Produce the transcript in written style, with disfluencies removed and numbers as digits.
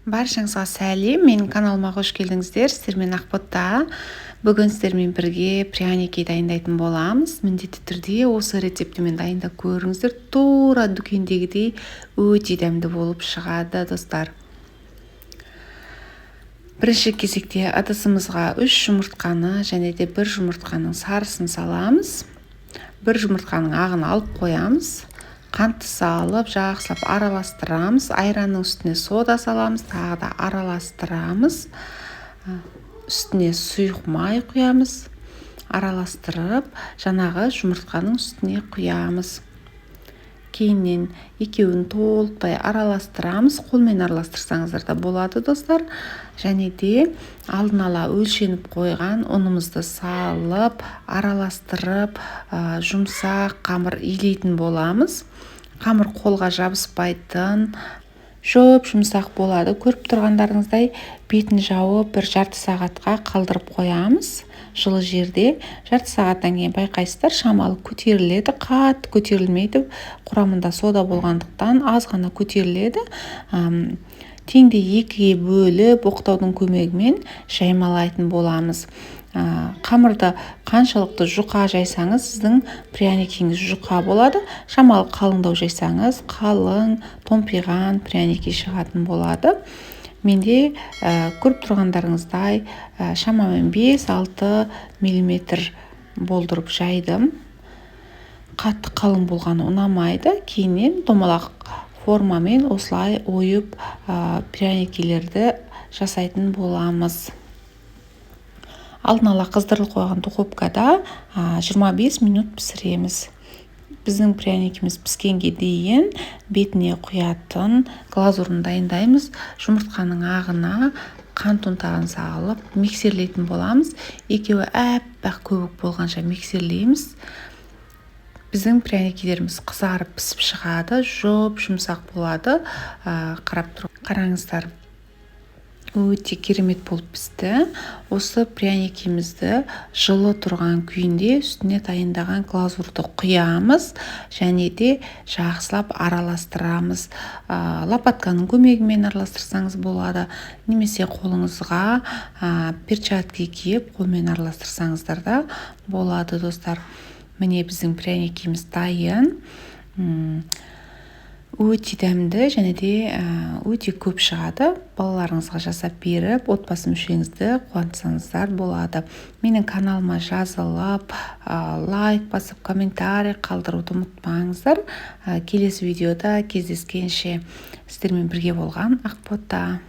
Баршаңызға сәлем, менің каналыма қош келдіңіздер. Сіздермен Ақбота. Бүгін сіздермен бірге пряники дайындайтын боламыз. Міндетті түрде осы рецептімен дайындап көріңіздер. Тура дүкендегідей өте дәмді болып шығады, достар. Бірінші кезекте ыдысымызға 3 жұмыртқаны және де 1 жұмыртқаның сарысын саламыз. 1 жұмыртқаның ағын алып қоямыз. Қантты салып, жақсылап араластырамыз. Айранның үстіне сода саламыз, тағы да араластырамыз. Үстіне сұйық май құямыз. Араластырып, жаңағы жұмыртқаның үстіне құямыз. Кейіннен екеуін толықтай араластырамыз. Қолмен араластырсаңыздар да болады, достар. Және де алдын ала өлшеніп қойған ұнымызды салып, араластырып, жұмсақ қамыр илейтін боламыз. Қамыр қолға жабыспайтын, жұмсақ болады. Көріп тұрғандарыңыздай бетін жауып бір жарты сағатқа қалдырып қоямыз. Жылы жерде жарты сағаттан кейін байқайсыздар, шамалы көтеріледі, қатты көтерілмейді. Құрамында сода болғандықтан аз ғана көтеріледі. Теңде екіге бөліп оқтаудың көмегімен жаймалайтын боламыз. Қамырды қаншалықты жұқа жайсаңыз, сіздің пряникіңіз жұқа болады. Шамалы қалыңдау жайсаңыз, қалың, томпиған пряники шығатын болады. Менде көріп тұрғандарыңыздай шамамен 5-6 мм болдырып жайдым. Қатты қалың болғаны ұнамайды. Кейіннен домалақ формамен осылай ойып пряникилерді жасайтын боламыз. Алдын ала қыздырылып қойған духовкада 25 минут пісіреміз. Біздің пряникіміз піскенге дейін бетіне құятын глазурын дайындаймыз. Жұмыртқаның ағына қант ұнтағын салып миксерлейтін боламыз. Екеуі әппақ көбік болғанша миксерлейміз. Біздің пряникилеріміз қызарып пісіп шығады, жұмсақ болады. Қараңыздар. Өте керемет болып пісті. Осы пряникімізді жылы тұрған күйінде үстіне дайындаған глазурды құямыз және де жақсылап араластырамыз. Лопатканың көмегімен араластырсаңыз болады, немесе қолыңызға перчатки киіп қолмен араластырсаңыздар да болады, достар. Міне біздің пряникіміз дайын. Өте дәмді және де өте көп шығады. Балаларыңызға жасап беріп, отбасы мүшеңізді қуантсаңыздар болады. Менің каналыма жазылып, лайк басып, комментарий қалдыруды ұмытпаңыздар. Келесі видеода кездескенше сіздермен бірге болған Ақбота.